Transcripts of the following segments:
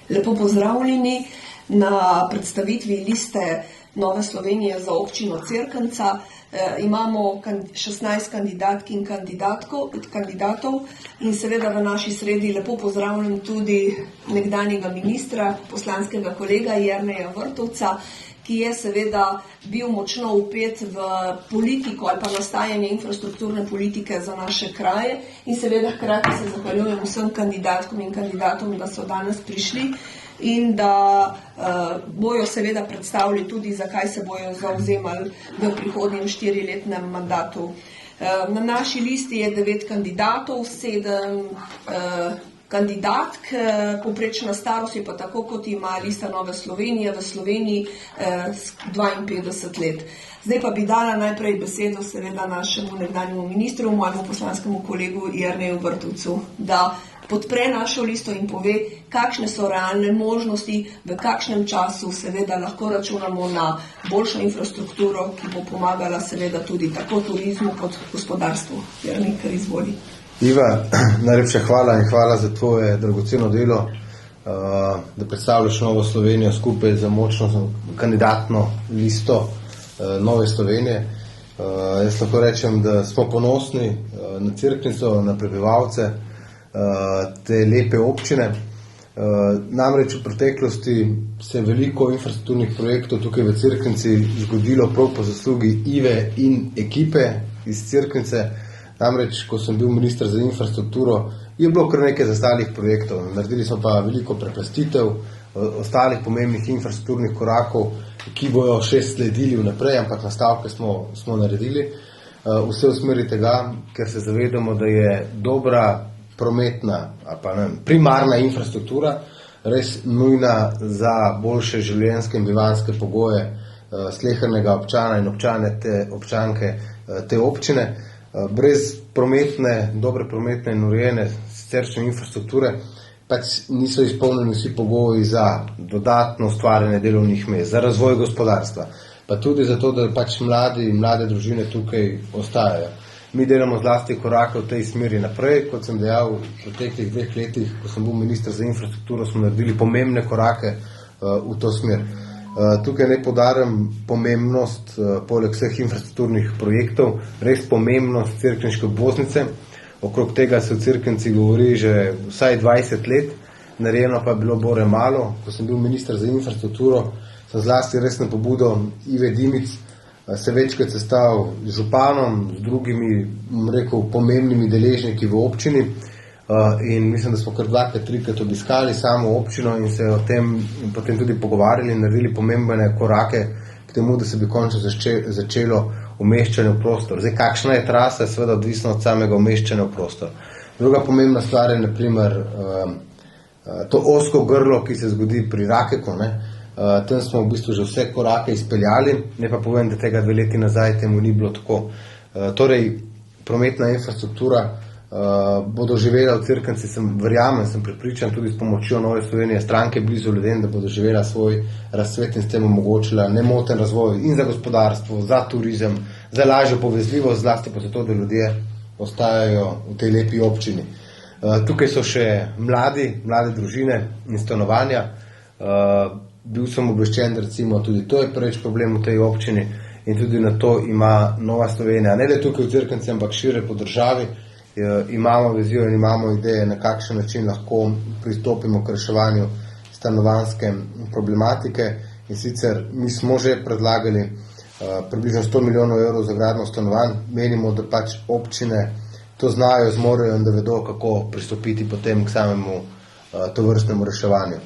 Lepo pozdravljeni na predstavitvi liste Nove Slovenije za občino Cerknica. Imamo 16 kandidatk in kandidatov in seveda v naši sredi lepo pozdravljam tudi nekdanjega ministra, poslanskega kolega Jerneja Vrtovca, ki je seveda bil močno vpet v politiko ali pa nastajanje infrastrukturne politike za naše kraje in seveda hkrati se zahvaljujem vsem kandidatkom in kandidatom, da so danes prišli in da bojo seveda predstavili tudi, zakaj se bojo zavzemali v prihodnjem 4-letnem mandatu. Na naši listi je 9 kandidatov, 7 kandidatk, povprečna starost je pa tako, kot ima lista Nove Slovenije v Sloveniji 52 let. Zdaj pa bi dala najprej besedo seveda našemu nekdanjemu ministru, mojemu poslanskemu kolegu Jerneju Vrtovcu, da podpre našo listo in pove, kakšne so realne možnosti, v kakšnem času seveda lahko računamo na boljšo infrastrukturo, ki bo pomagala seveda tudi tako turizmu kot gospodarstvu. Jernej, kar izvoli. Iva, najlepša hvala in hvala za tvoje dragoceno delo, da predstavljaš Novo Slovenijo skupaj za močno kandidatno listo Nove Slovenije. Jaz lahko rečem, da smo ponosni na Cerknico, na prebivalce te lepe občine. Namreč v preteklosti se je veliko infrastrukturnih projektov tukaj v Cerknici zgodilo prav po zaslugi Ive in ekipe iz Cerknice. Namreč, ko sem bil minister za infrastrukturo, je bilo kar nekaj zastalih projektov. Naredili smo pa veliko preplastitev, ostalih pomembnih infrastrukturnih korakov, ki bojo še sledili vnaprej, ampak nastavke smo naredili. Vse v smeri tega, ker se zavedamo, da je dobra prometna, primarna infrastruktura res nujna za boljše življenjske in bivanjske pogoje slehernega občana in občanke te občine. Brez dobre prometne in urejene siceršnje infrastrukture pač niso izpolnjeni vsi pogoji za dodatno ustvarjanje delovnih mest, za razvoj gospodarstva, pa tudi zato, da pač mlade družine tukaj ostajajo. Mi delamo zlasti korake v tej smeri naprej, kot sem dejal v preteklih 2 letih, ko sem bil minister za infrastrukturo, smo naredili pomembne korake v to smer. Tukaj naj poudarim pomembnost, poleg vseh infrastrukturnih projektov, res pomembnost cerkniške obvoznice. Okrog tega se v Cerknici govori že vsaj 20 let, narejeno pa je bilo bore malo. Ko sem bil minister za infrastrukturo, sem zlasti res na pobudo Ive Dimic se večkrat sestal z županom, z drugimi, pomembnimi deležniki v občini. In mislim, da smo kar 2-3 obiskali samo občino in se o tem potem tudi pogovarjali in naredili pomembne korake k temu, da se bi končno začelo umeščanje v prostor. Zdaj, kakšna je trasa, je seveda odvisno od samega umeščanja v prostor. Druga pomembna stvar je, naprimer, to ozko grlo, ki se zgodi pri Rakeku. Tam smo v bistvu že vse korake izpeljali, ne pa povem, da tega 2 leti nazaj temu ni bilo tako. Torej, prometna infrastruktura bo doživela v Cerknici, sem prepričan, tudi s pomočjo Nove Slovenije, stranke blizu ljudem, da bo doživela svoj razcvet in s tem omogočila nemoten razvoj in za gospodarstvo, za turizem, za lažjo povezljivost, zlasti pa zato, da ljudje ostajajo v tej lepi občini. Tukaj so še mlade družine in stanovanja. Bil sem obveščen, recimo, tudi to je prvič problem v tej občini in tudi na to ima Nova Slovenija, ne le tukaj v Cerknici, ampak šire po državi. Imamo vizijo in imamo ideje, na kakšen način lahko pristopimo k reševanju stanovanjske problematike. In sicer mi smo že predlagali približno 100 milijonov evrov za gradnjo stanovanj. Menimo, da pač občine to znajo, zmorejo in da vedo, kako pristopiti potem k samemu tovrstnemu reševanju.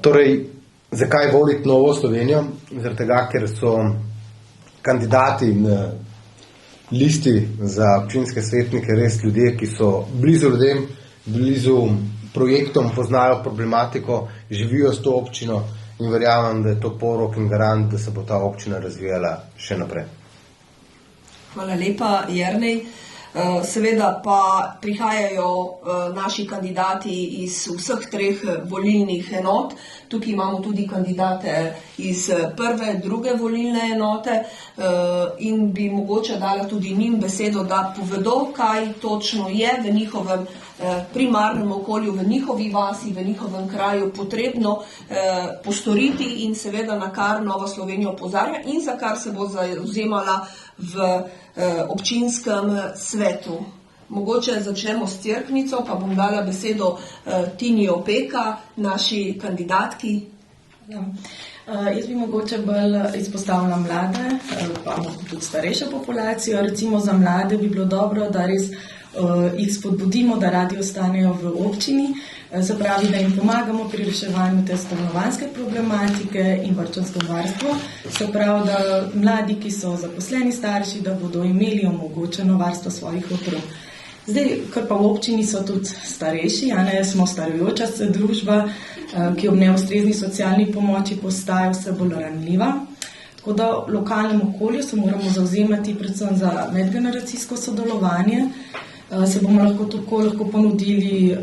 Torej, zakaj voliti Novo Slovenijo? Zaradi tega, ker so kandidati na listi za občinske svetnike res ljudje, ki so blizu ljudem, blizu projektom, poznajo problematiko, živijo s to občino in verjamem, da je to porok in garant, da se bo ta občina razvijala še naprej. Hvala lepa, Jernej. Seveda pa prihajajo naši kandidati iz vseh 3 volilnih enot. Tukaj imamo tudi kandidate iz 1., 2. volilne enote in bi mogoče dala tudi njim besedo, da povedo, kaj točno je v njihovem primarnem okolju, v njihovi vasi, v njihovem kraju potrebno postoriti in seveda na kar Nova Slovenija opozarja in za kar se bo zavzemala v občinskem svetu. Mogoče začnemo s Cerknico, pa bom dala besedo Tini Opeka, naši kandidatki. Ja. Jaz bi mogoče bolj izpostavila mlade, pa tudi starejšo populacijo. Recimo za mlade bi bilo dobro, da res jih spodbudimo, da radi ostanejo v občini, se pravi, da jim pomagamo pri reševanju te stanovanjske problematike in varčevskem varstvu, se pravi, da mladi, ki so zaposleni starši, da bodo imeli omogočeno varstvo svojih otrok. Zdaj, ker pa v občini so tudi starejši, smo starajoča se družba, ki ob neustrezni socialni pomoči postaja vse bolj ranljiva. Tako da v lokalnem okolju se moramo zavzemati predvsem za medgeneracijsko sodelovanje, se bomo lahko ponudili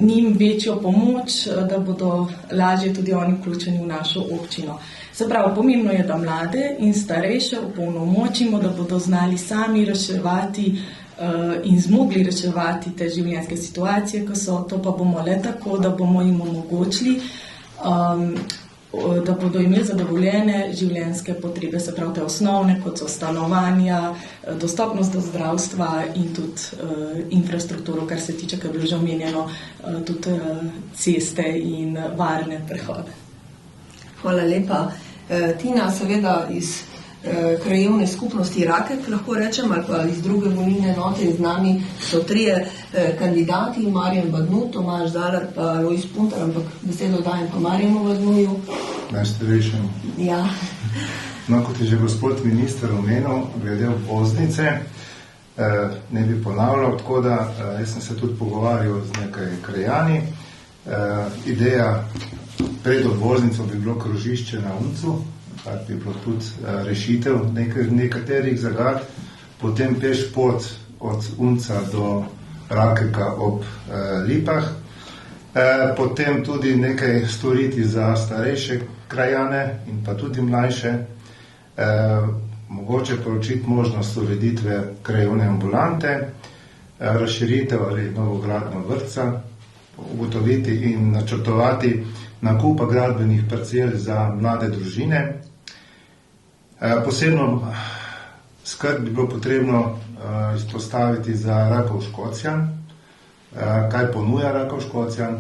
njim večjo pomoč, da bodo lažje tudi oni vključeni v našo občino. Se pravi, pomembno je, da mlade in starejše opolnomočimo, da bodo znali sami reševati in zmogli reševati te življenjske situacije, ko so, to pa bomo le tako, da bomo jim omogočili, da bodo imeli zadovoljene življenjske potrebe, se pravi te osnovne, kot so stanovanja, dostopnost do zdravstva in tudi infrastrukturo, kar se tiče, kar je bilo že omenjeno, tudi ceste in varne prehode. Hvala lepa. Tina, seveda iz krajevne skupnosti Rakek, lahko rečem, ali pa iz druge volilne enote, z nami so trije kandidati, Marjan Badnu, Tomaž Zalar pa Lojz Puntar, ampak besedo dajem pa Marjanu Badnuju. Najstarejšemu. Ja. No, kot je že gospod minister omenil, glede obvoznice, ne bi ponavljal, tako da jaz sem se tudi pogovarjal z nekaj krajani. Ideja pred obvoznico bi bilo krožišče na Uncu, kar bi bilo tudi rešitev nekaterih zagad, potem peš pot od Unca do Rakeka ob Lipah, potem tudi nekaj storiti za starejše krajane in pa tudi mlajše, mogoče proučiti možnost ureditve krajevne ambulante, razširitev ali novogradnjo vrtca, ugotoviti in načrtovati nakupa gradbenih parcel za mlade družine. Posebno skrb bi bilo potrebno izpostaviti za Rakov Škocjan, kaj ponuja Rakov Škocjan,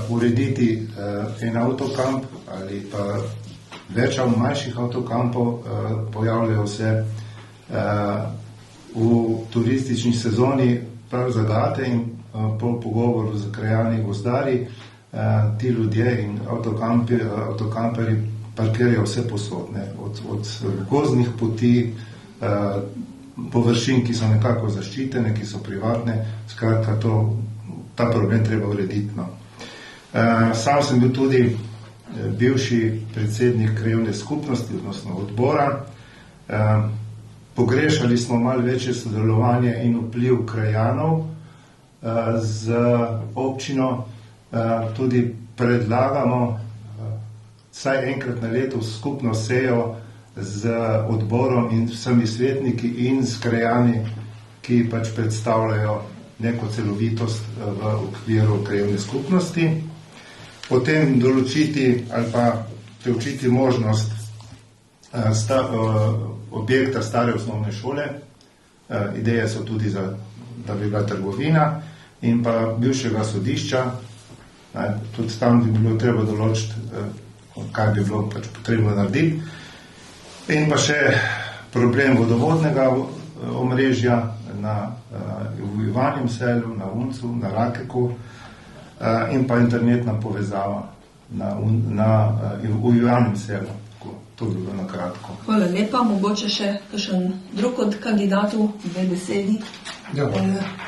urediti en avtokamp ali pa več manjših avtokampov, pojavljajo se v turistični sezoni prav zagate in po pogovoru z krajani gozdarji ti ljudje in avtokamperi parkirajo vse posodne, od gozdnih poti, površin, ki so nekako zaščitene, ki so privatne, skratka ta problem treba urediti. Sam sem bil tudi bivši predsednik krajevne skupnosti, odnosno odbora. Pogrešali smo malo večje sodelovanje in vpliv krajanov z občino, tudi predlagamo vsaj enkrat na leto skupno sejo z odborom in vsemi svetniki in s krajani, ki pač predstavljajo neko celovitost v okviru krajevne skupnosti. Potem določiti ali pa preučiti možnost objekta stare osnovne šole. Ideje so tudi, da bi bila trgovina in pa bivšega sodišča. Tudi tam bi bilo treba določiti, kaj bi bilo pač potrebno narediti. In pa še problem vodovodnega omrežja v Ivanjem selu, na Uncu, na Rakeku in pa internetna povezava v Ivanjem selu. To bi bilo na kratko. Hvala lepa. Mogoče še kakšen drug od kandidatov, dve besedi. Ja.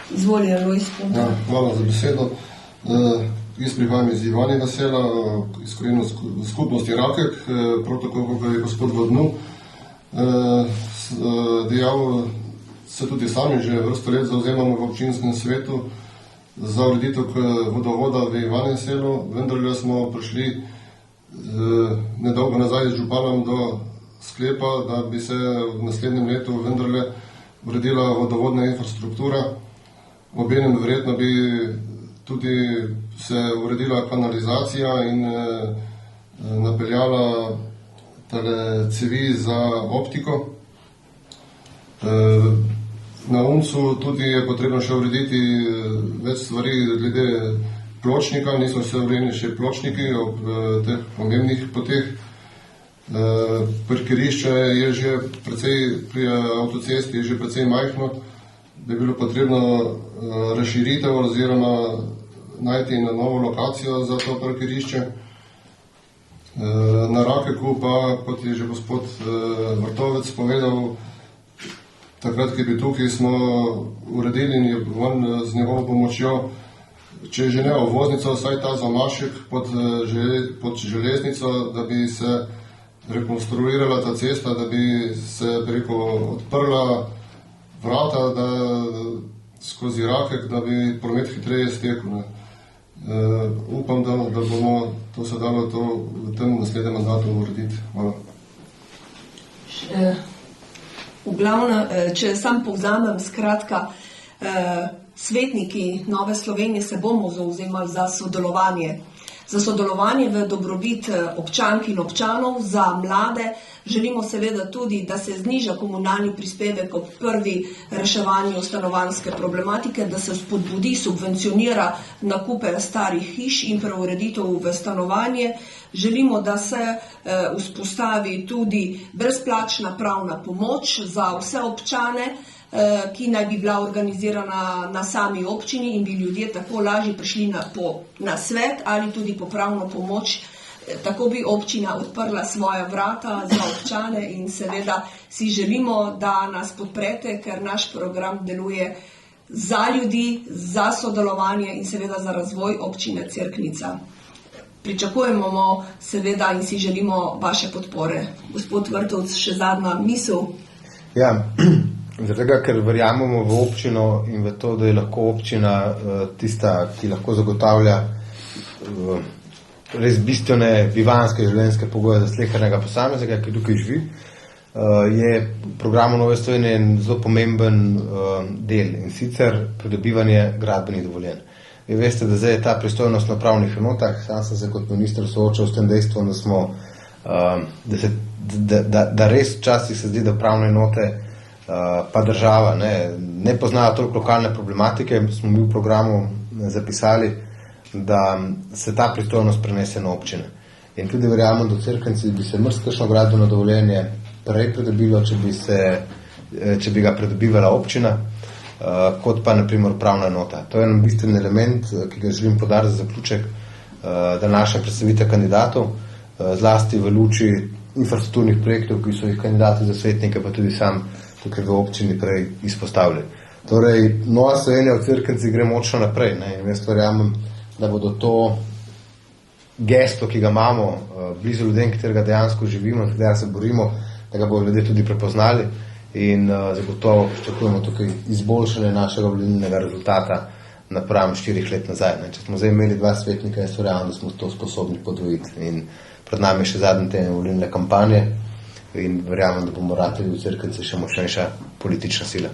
Izvoli, Lojz Puntar. Ja, hvala za besedo. Jaz prihajam iz Ivanjega sela, iz krajevne skupnosti Rakek, prav tako kot je gospod Badnu dejal, se tudi sami že vrsto let zavzemamo v občinskem svetu za ureditev vodovoda v Ivanjem selu, vendar smo prišli nedolgo nazaj z županom do sklepa, da bi se v naslednjem letu vendarle uredila vodovodna infrastruktura Obenem verjetno bi tudi se uredila kanalizacija in napeljala tale cevi za optiko. Na UMC-u tudi je potrebno še urediti več stvari glede pločnika, niso vse urejeni še pločniki ob teh pomembnih poteh. Parkirišče je že precej, pri avtocesti je že precej majhno, bi bilo potrebno razširitev oziroma najti na novo lokacijo za to parkirišče. Na Rakeku pa, kot je že gospod Vrtovec povedal, takrat, ki bi tukaj smo uredili in je on z njegovo pomočjo, če že ne obvoznico, vsaj ta zamašek pod železnico, da bi se rekonstruirala ta cesta, da bi se preko odprla vrata, da skozi Rakek, da bi promet hitreje stekel. Upam, da bomo to se dalo v tem naslednjem mandatu urediti. Hvala. V glavnem, če sam povzamem, skratka, svetniki Nove Slovenije se bomo zauzemali za sodelovanje v dobrobit občank in občanov, za mlade. Želimo seveda tudi, da se zniža komunalni prispevek ob prvi reševanju stanovanjske problematike, da se spodbudi, subvencionira nakupe starih hiš in preureditev v stanovanje. Želimo, da se vzpostavi tudi brezplačna pravna pomoč za vse občane, ki naj bi bila organizirana na sami občini in bi ljudje tako lažje prišli na svet ali tudi po pravno pomoč. Tako bi občina odprla svoja vrata za občane in seveda si želimo, da nas podprete, ker naš program deluje za ljudi, za sodelovanje in seveda za razvoj občine Cerknica. Pričakujemo seveda in si želimo vaše podpore. Gospod Vrtovec, še zadnja misel. Ja, zato, ker verjamemo v občino in v to, da je lahko občina tista, ki lahko zagotavlja res bistvene bivanjske življenjske pogoje za slehernega posameznika, ki tukaj živi, je v programu Nove Slovenije en zelo pomemben del, in sicer pridobivanje gradbenih dovoljenj. Vi veste, da zdaj je ta pristojnost na upravnih enotah. Sam sem se kot minister soočal s tem dejstvom, da res včasih se zdi, da upravne enote pa država ne poznajo toliko lokalne problematike. Smo mi v programu zapisali, da se ta pristojnost prenese na občine. In tudi verjamem, da v Cerknici bi se marsikakšno gradbeno dovoljenje prej pridobilo, če bi ga pridobivala občina, kot pa naprimer upravna enota. To je en bistven element, ki ga želim poudariti za zaključek današnje predstavitve kandidatov, zlasti v luči infrastrukturnih projektov, ki so jih kandidati za svetnike, pa tudi sam tukaj v občini prej izpostavili. Torej, Nova Slovenija v Cerknici gre močno naprej, in jaz verjamem, da bodo to gesto, ki ga imamo blizu ljudem, katerega dejansko živimo, katerega se borimo, da ga bodo ljudje tudi prepoznali in zagotovo pričakujemo tukaj izboljšanje našega volilnega rezultata napram 4 let nazaj. Če smo zdaj imeli 2 svetnika, jaz verjamem, da smo to sposobni podvojiti. In pred nami je še zadnji teden volilne kampanje in verjamem, da bomo ratali v Cerknici še močnejša politična sila.